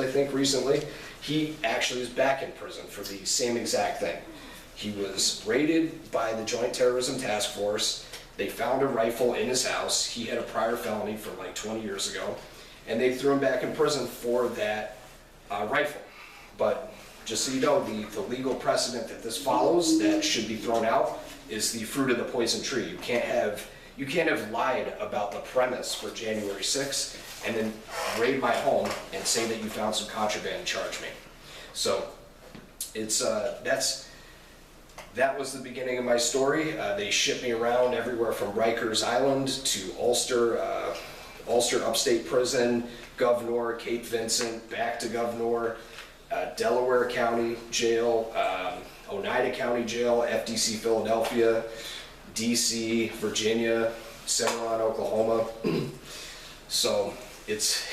I think, recently. He actually is back in prison for the same exact thing. He was raided by the Joint Terrorism Task Force. They found a rifle in his house. He had a prior felony from like 20 years ago, and they threw him back in prison for that rifle. But just so you know, the legal precedent that this follows that should be thrown out is the fruit of the poison tree. You can't have lied about the premise for January 6th and then raid my home and say that you found some contraband and charge me. So it's that was the beginning of my story. They shipped me around everywhere from Rikers Island to Ulster, Upstate Prison, Governor, Cape Vincent, back to Governor, Delaware County Jail, Oneida County Jail, FDC Philadelphia, DC, Virginia, Cimarron, Oklahoma. So it's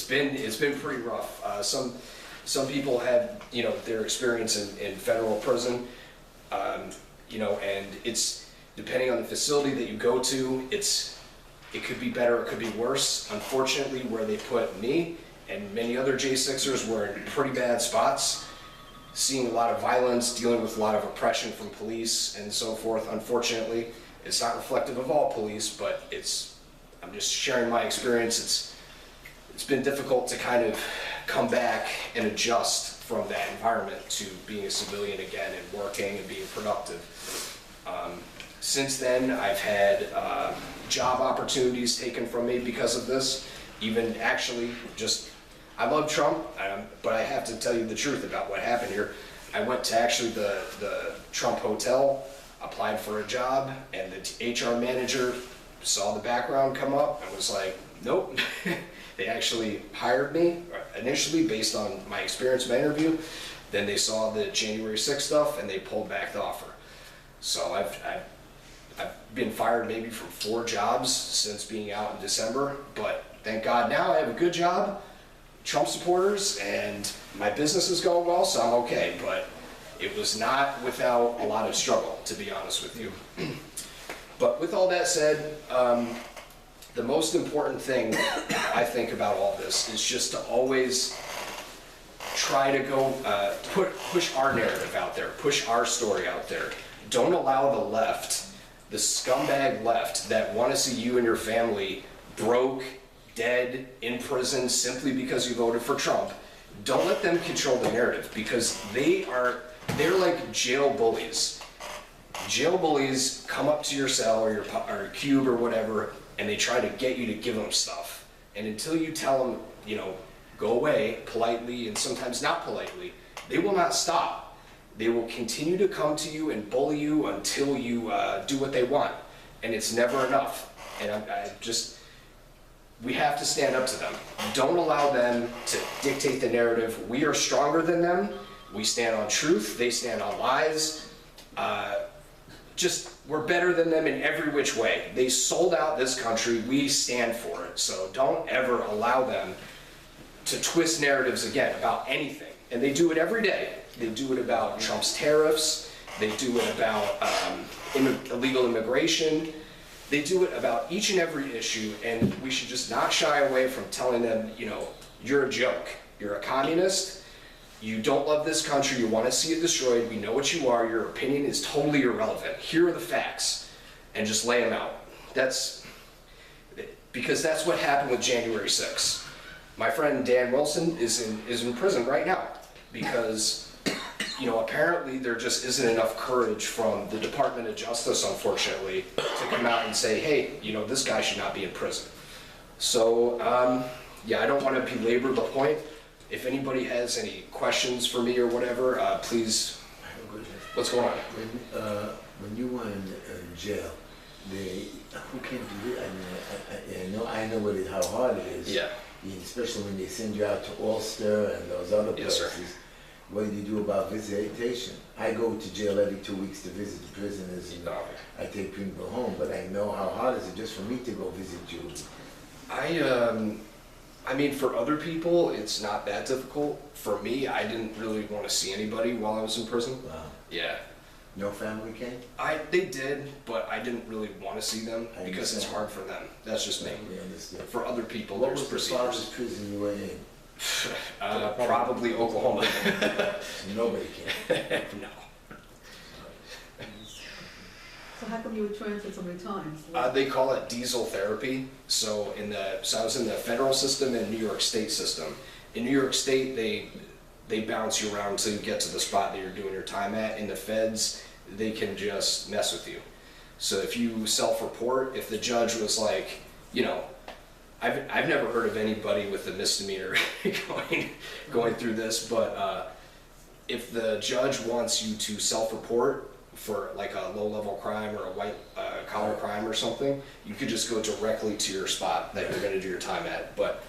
been pretty rough. Some people have, their experience in federal prison, and it's depending on the facility that you go to. It could be better, it could be worse. Unfortunately, where they put me and many other J6ers were in pretty bad spots, seeing a lot of violence, dealing with a lot of oppression from police and so forth. Unfortunately, it's not reflective of all police, but I'm just sharing my experience. It's been difficult to kind of come back and adjust from that environment to being a civilian again and working and being productive. Since then, I've had job opportunities taken from me because of this. Even actually, I love Trump, but I have to tell you the truth about what happened here. I went to actually the Trump Hotel, applied for a job, and the HR manager saw the background come up and was like, nope. They actually hired me initially based on my experience in my interview. Then they saw the January 6th stuff and they pulled back the offer. So I've been fired maybe from 4 jobs since being out in December, but thank God now I have a good job, Trump supporters, and my business is going well, so I'm okay. But it was not without a lot of struggle, to be honest with you. But with all that said, the most important thing I think about all this is just to always try to go push our narrative out there, push our story out there. Don't allow the left, the scumbag left that want to see you and your family broke, dead, in prison simply because you voted for Trump. Don't let them control the narrative, because they're like jail bullies. Jail bullies come up to your cell or your cube or whatever, and they try to get you to give them stuff. And until you tell them, go away politely and sometimes not politely, they will not stop. They will continue to come to you and bully you until you do what they want. And it's never enough. And we have to stand up to them. Don't allow them to dictate the narrative. We are stronger than them. We stand on truth. They stand on lies. We're better than them in every which way. They sold out this country. We stand for it. So don't ever allow them to twist narratives again about anything. And they do it every day. They do it about Trump's tariffs. They do it about illegal immigration. They do it about each and every issue, and we should just not shy away from telling them, you're a joke. You're a communist. You don't love this country. You want to see it destroyed. We know what you are. Your opinion is totally irrelevant. Here are the facts, and just lay them out. Because that's what happened with January 6th. My friend Dan Wilson is in prison right now because, apparently there just isn't enough courage from the Department of Justice, unfortunately, to come out and say, hey, this guy should not be in prison. So, I don't want to belabor the point. If anybody has any questions for me or whatever, please. What's going on? When you were in jail, who came to you? I know how hard it is. Yeah. Especially when they send you out to Ulster and those other places. Yes, sir. What do you do about visitation? I go to jail every 2 weeks to visit the prisoners, and I take people home. But I know how hard is it just for me to go visit you. For other people, it's not that difficult. For me, I didn't really want to see anybody while I was in prison. Wow. Yeah. No family came? They did, but I didn't really want to see them because it's hard for them. That's just me. I understand. For other people, What there's was procedures. the farthest prison you were in? Probably Oklahoma. Nobody can. No. So how come you were transferred so many times? They call it diesel therapy. So I was in the federal system and New York State system. In New York State, they bounce you around until you get to the spot that you're doing your time at. In the feds, they can just mess with you. So if you self-report, if the judge was like, you know, I've never heard of anybody with a misdemeanor going through this, but if the judge wants you to self-report for like a low-level crime or a white collar crime or something, you could just go directly to your spot that you're going to do your time at. But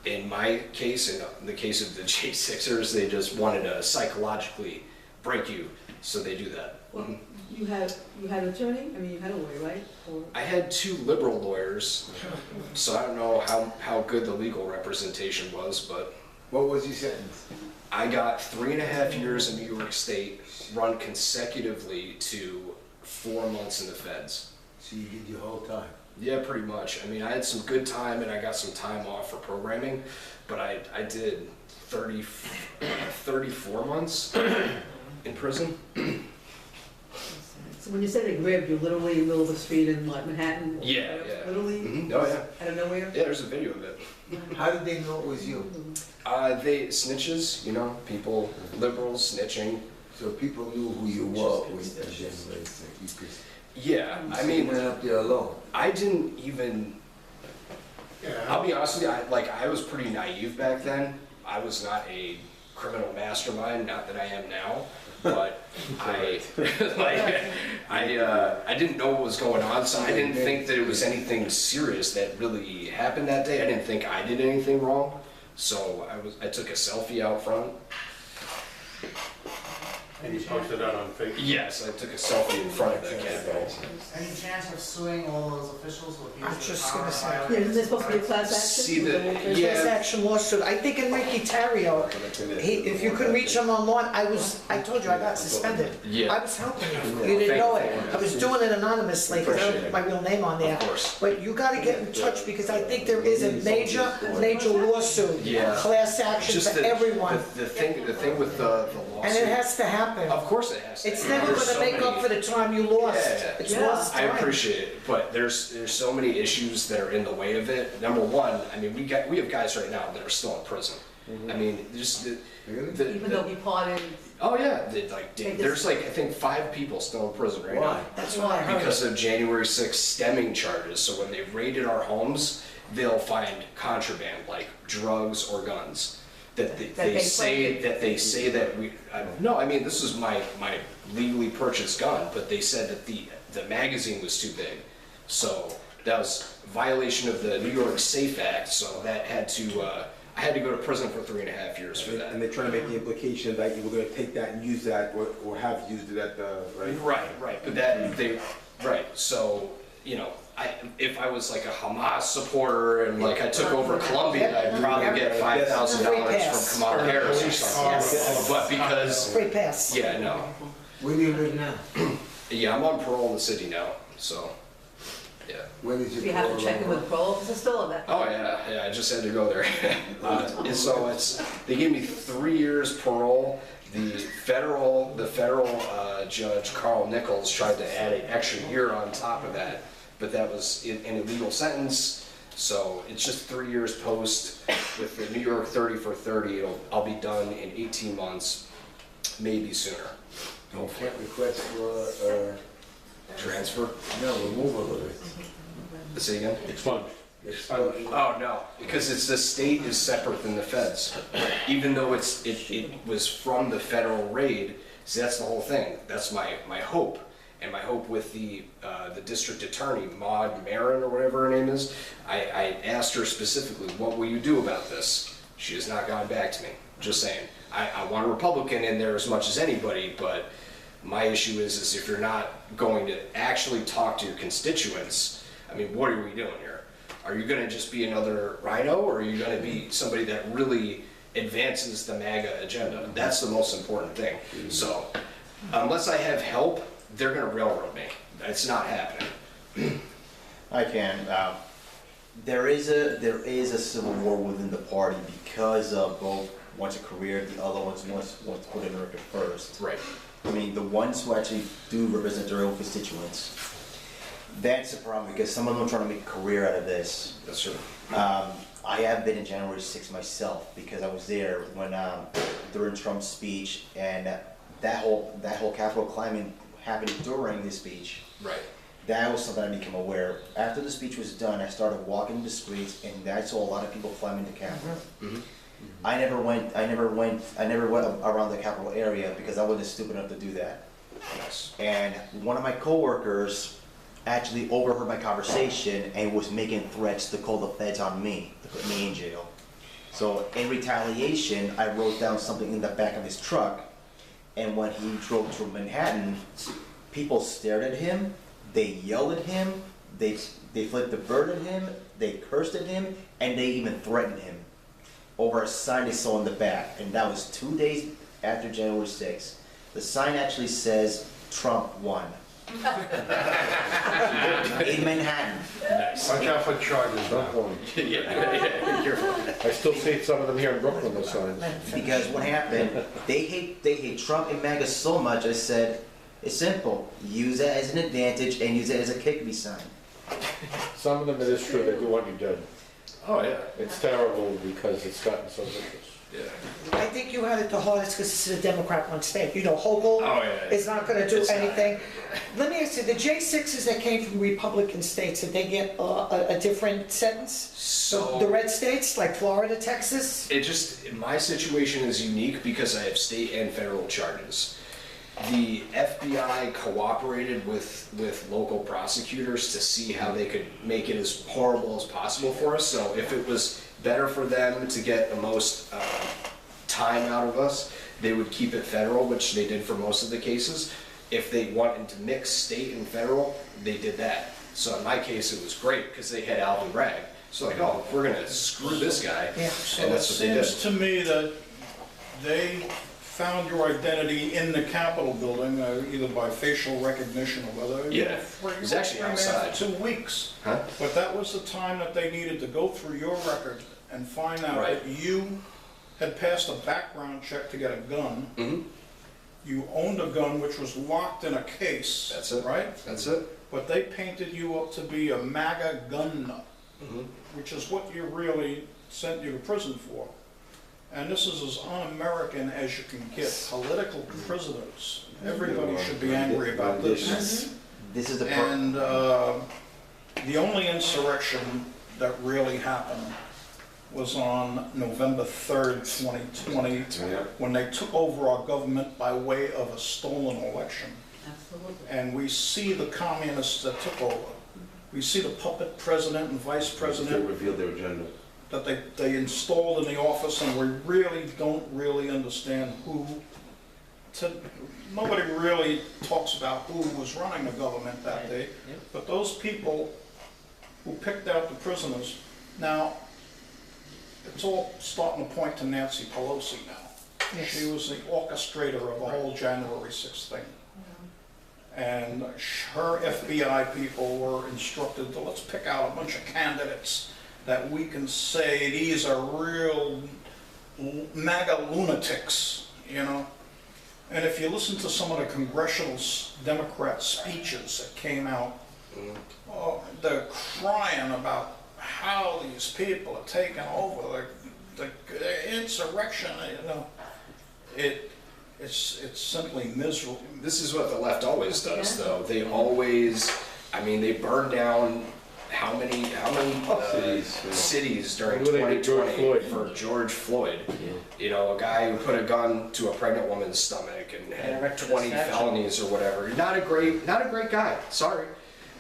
in my case, in the case of the J6ers, they just wanted to psychologically break you, so they do that. Well, you had an attorney? I mean, you had a lawyer, right? Or I had 2 liberal lawyers, so I don't know how good the legal representation was, but What was your sentence? I got 3.5 years in New York State, run consecutively to 4 months in the feds. So you did your whole time? Yeah, pretty much. I mean, I had some good time and I got some time off for programming, but I did 34 months in prison. so when you said they grabbed you, literally in the middle of the street in like Manhattan? Yeah. Literally? Mhm. Oh yeah. Out of nowhere? Yeah, there's a video of it. How did they know it was you? They snitches, you know, people, liberals snitching. So people knew who you were when you could. Yeah, I You mean, went up there alone. I didn't even. I'll be honest with you. I was pretty naive back then. I was not a criminal mastermind, not that I am now, but I didn't know what was going on, so I didn't think that it was anything serious that really happened that day. I didn't think I did anything wrong, so I took a selfie out front. And you posted that on Facebook? Yes, I took a selfie in front of the Capitol. Any chance of suing all those officials who abused I'm their just power gonna say, by- Yeah, isn't there supposed to be a class action? See the- There's Yeah. this action lawsuit. I think Enrique Tarrio, if you couldn't reach him online, I told you I got suspended. Yeah. I was helping you. You didn't know it. I was doing it anonymously because I don't put my real name on there. Of course. But you gotta get in touch because I think there is a major lawsuit. Yeah. Class action Just for everyone. The thing with the lawsuit. And it has to happen. Of course it has to. It's never There's gonna so make many- up for the time you lost. Yeah. It's Yeah. lost I time. appreciate it, but there's so many issues that are in the way of it. Number one, I mean, we have guys right now that are still in prison. I mean, just Really? Even though we parted, oh yeah, Take this- there's like I think 5 people still in prison right Why? now That's what I heard. because of January 6th stemming charges. So when they raided our homes, they'll find contraband like drugs or guns. They say that we. No, I mean this is my legally purchased gun, but they said that the magazine was too big, so that was violation of the New York Safe Act. So that had to I had to go to prison for 3.5 years for that. And they're trying to make the implication that you were gonna take that and use that, or have used it at the, right? Right, but so, you know, if I was like a Hamas supporter and like I took over Colombia, I'd probably get $5,000 from Kamala Harris or something. Yes. But because, Free pass. yeah, no. Where do you live now? Yeah, I'm on parole in the city now, so, yeah. When is do your you have to parole check in over? with the parole officer still or that? Oh, yeah, I just had to go there. And so they gave me 3 years parole. The federal judge, Carl Nichols, tried to add an extra year on top of that, but that was an illegal sentence. So it's just 3 years post with the New York 30 for 30. I'll be done in 18 months, maybe sooner. You can't request for, Transfer? no, removal of it. Say again? Expunged. Oh, no, because it's the state is separate than the feds. Even though it was from the federal raid, see, that's the whole thing. That's my hope. And my hope with the district attorney, Maud Marin or whatever her name is, I asked her specifically, what will you do about this? She has not gone back to me, just saying. I want a Republican in there as much as anybody, but my issue is if you're not going to actually talk to your constituents, I mean, what are we doing here? Are you going to just be another rhino, or are you going to be somebody that really advances the MAGA agenda? That's the most important thing. So unless I have help, they're going to railroad me. It's not happening. I can. There is a civil war within the party because of both wants a career, the other ones wants to put in a record first. Right. I mean, the ones who actually do represent their own constituents, that's the problem because some of them are trying to make a career out of this. That's true. I have been in January 6th myself because I was there when during Trump's speech and that whole Capitol climbing happened during the speech. Right. That was something I became aware. After the speech was done, I started walking the streets and I saw a lot of people climbing the Capitol. Mm-hmm. I never went around the Capitol area because I wasn't stupid enough to do that. Nice. And one of my coworkers actually overheard my conversation and was making threats to call the feds on me, to put me in jail. So in retaliation, I wrote down something in the back of his truck, and when he drove through Manhattan, people stared at him, they yelled at him, they flipped the bird at him, they cursed at him, and they even threatened him over a sign they saw in the back, and that was 2 days after January 6th. The sign actually says, "Trump won." In Manhattan. Nice. Watch out for charges now. Yeah, you're fine. I still see some of them here in Brooklyn, those signs. Because what happened, they hate Trump and MAGA so much, I said, it's simple, use it as an advantage and use it as a kick me sign. Some of them, it is true, they do want you dead. Oh, yeah. It's terrible because it's gotten so vicious. Yeah. I think you had it the hardest because this is a Democrat-run state. You know, Hochul Oh, yeah. is not gonna do It's not. anything. Let me ask you, the J6s that came from Republican states, did they get a different sentence? So. The red states, like Florida, Texas? It just, my situation is unique because I have state and federal charges. The FBI cooperated with local prosecutors to see how they could make it as horrible as possible for us. So if it was better for them to get the most time out of us, they would keep it federal, which they did for most of the cases. If they wanted to mix state and federal, they did that. So in my case, it was great because they had Alvin Bragg. So like, oh, we're gonna screw this guy, Yeah. and that's what they did. Seems to me that they found your identity in the Capitol building, either by facial recognition or whether. Yeah, it was actually outside. 2 weeks. Huh? But that was the time that they needed to go through your record and find out Right. that you had passed a background check to get a gun. Mhm. You owned a gun which was locked in a case. That's it. Right? That's it. But they painted you up to be a MAGA gun nut, Mhm. which is what you really sent you to prison for. And this is as un-American as you can get. Political prisoners. Everybody should be angry about this. This is the And the only insurrection that really happened was on November 3rd, 2020, when they took over our government by way of a stolen election. Absolutely. And we see the communists that took over. We see the puppet president and vice They president revealed their agenda. that they installed in the office, and we really don't really understand who. Nobody really talks about who was running the government that day, but those people who picked out the prisoners. Now, it's all starting to point to Nancy Pelosi now. Yes. She was the orchestrator of the whole January 6th thing. And her FBI people were instructed to let's pick out a bunch of candidates that we can say these are real MAGA lunatics, you know. And if you listen to some of the congressional Democrat speeches that came out, oh, they're crying about how these people are taking over the insurrection, you know. It's simply miserable. This is what the left always does, though. They always, I mean, they burn down how many cities during What do they do, George 2020 Floyd? for George Floyd. You know, a guy who put a gun to a pregnant woman's stomach and had 20 felonies or whatever. Not a great guy. Sorry.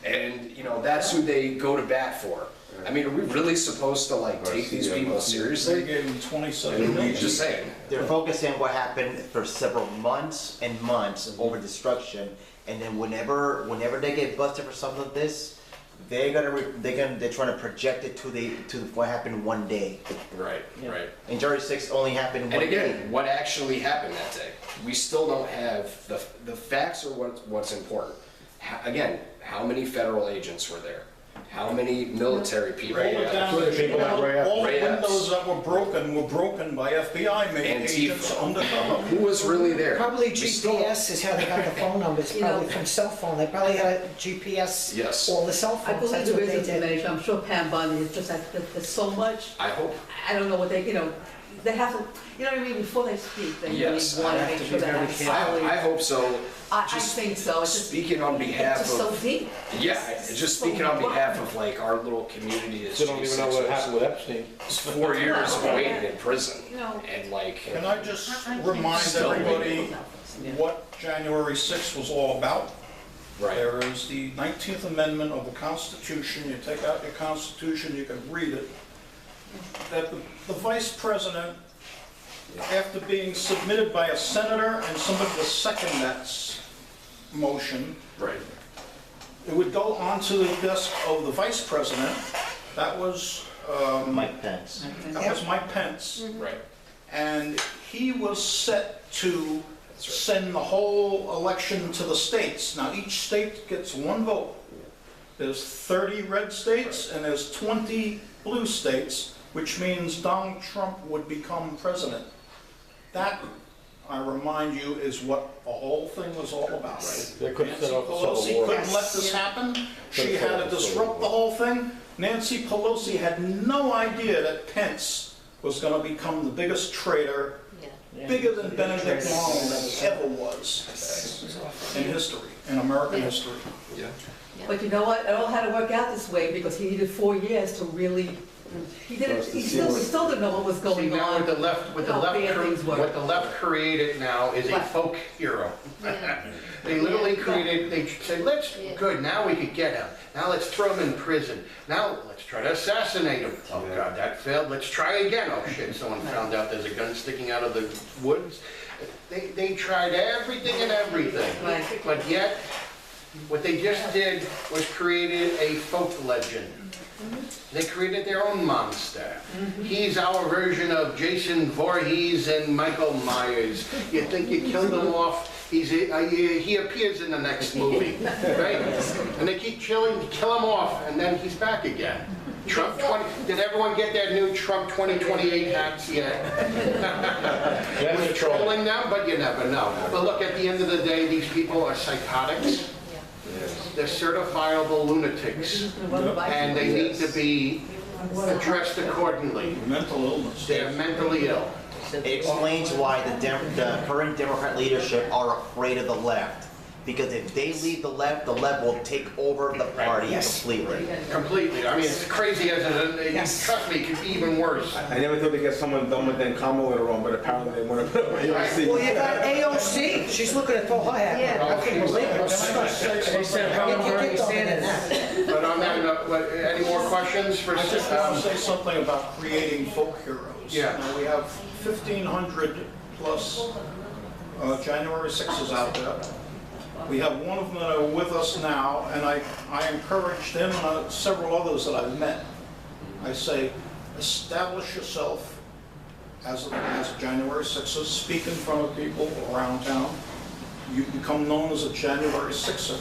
And you know, that's who they go to bat for. I mean, are we really supposed to like take these people They seriously? gave him 27 million. Just saying. They're focusing on what happened for several months and months over destruction, and then whenever they get busted for something like this, they're trying to project it to what happened one day. Right. Right. And January 6th only happened one And day. again, what actually happened that day? We still don't have the facts are what's important. Again, how many federal agents were there? How many military people? All the damage, people that Ray all the Ray Epps. windows that were broken by FBI made Antifa. agents undercover. Who was really there? Probably We still- GPS is how they got the phone numbers, You know- probably from cell phone. They probably had a GPS. Yes. All the cell I phones, believe that's there what is they did. information, I'm sure Pam Bundy is just like, there's so much, I hope. I don't know what they, they have to, you know what I mean, before they speak, they really Yes, want I to have make to sure be that very it's careful. solid. I hope so. I Just think so, it's just, Speaking on it's behalf just so of, deep. yeah, just speaking on behalf of like our little community is Still don't even know what happened with Epstein. 4 years waiting in prison. You know. And like, Can I just remind Still everybody what January 6th was all about? right, There is the 19th Amendment of the Constitution. You take out your Constitution, you can read it. That the Vice President, after being submitted by a senator and somebody to second that motion, right, it would go onto the desk of the Vice President. That was Mike Pence. Mike Pence. right. And he was set to send the whole election to the states. Now, each state gets one vote. There's 30 red states and there's 20 blue states, which means Donald Trump would become president. That, I remind you, is what the whole thing was all about. They couldn't Nancy set off a civil Pelosi war. couldn't let this happen. She Couldn't set had off to a civil disrupt war. the whole thing. Nancy Pelosi had no idea that Pence was going to become the biggest traitor, bigger than Benedict Arnold ever was in history, in American history. Yeah. But you know what, it all had to work out this way, because he needed 4 years to really, he still didn't know what was See, going now on. with the left, how bad things were. what the left created now is a Right. folk hero. They literally created, they said, good, now we could get him. Now let's throw him in prison. Now let's try to assassinate him. Oh God, that failed. Let's try again. Oh shit, someone found out there's a gun sticking out of the woods. They tried everything and everything. Right. But yet, what they just did was created a folk legend. They created their own monster. He's our version of Jason Voorhees and Michael Myers. You think you killed him off, he appears in the next movie, right? And they keep kill him off, and then he's back again. Trump 20, did everyone get their new Trump 2028 hats yet? We're trolling them, but you never know. But look, at the end of the day, these people are psychotics. They're certifiable lunatics, and they need to be addressed accordingly. Mental illness. They're mentally ill. It explains why the current Democrat leadership are afraid of the left. Because if they leave the left will take over the party completely. Completely. I mean, it's crazy as it is. Trust me, it could be even worse. I never thought they get someone dumber than Kamala later on, but apparently they want to put Well, you got AOC, she's looking to throw her hat. I can't believe it. Get going in that. But on that note, any more questions for? I just want to say something about creating folk heroes. Yeah. Now, we have 1,500 plus January 6s out there. We have one of them that are with us now, and I encouraged him and several others that I've met. I say, establish yourself as a January 6er, speak in front of people around town. You become known as a January 6er,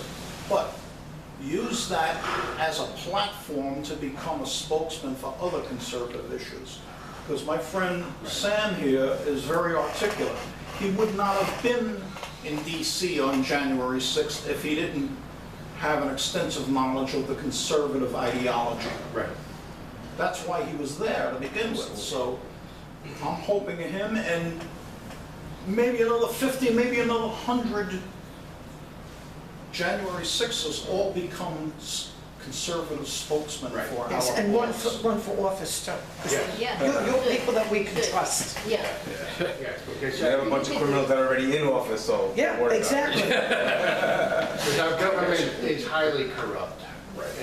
but use that as a platform to become a spokesman for other conservative issues. Because my friend Sam here is very articulate. He would not have been in DC on January 6th if he didn't have an extensive knowledge of the conservative ideology. Right. That's why he was there to begin with. So I'm hoping him and maybe another 50, maybe another 100 January 6ers all become conservative spokesmen for our Yes, and run for office too. 'Cause You're people that we can trust. Yeah. We have a bunch of criminals that are already in office, so. Yeah, don't worry about it. exactly. Because our government is highly corrupt.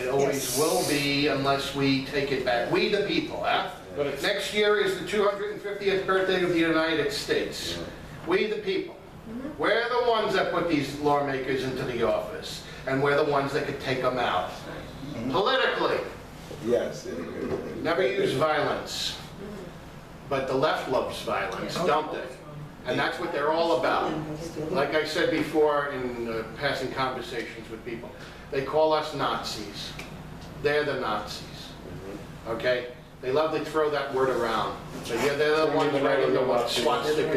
It always Yes. will be unless we take it back. We the people, huh? Next year is the 250th birthday of the United States. We the people. We're the ones that put these lawmakers into the office, and we're the ones that could take them out. Politically, Yes. never use violence. But the left loves violence, don't they? And that's what they're all about. Like I said before in passing conversations with people, they call us Nazis. they're the Nazis. Okay? They love to throw that word around. So yeah, they're the ones writing the swastika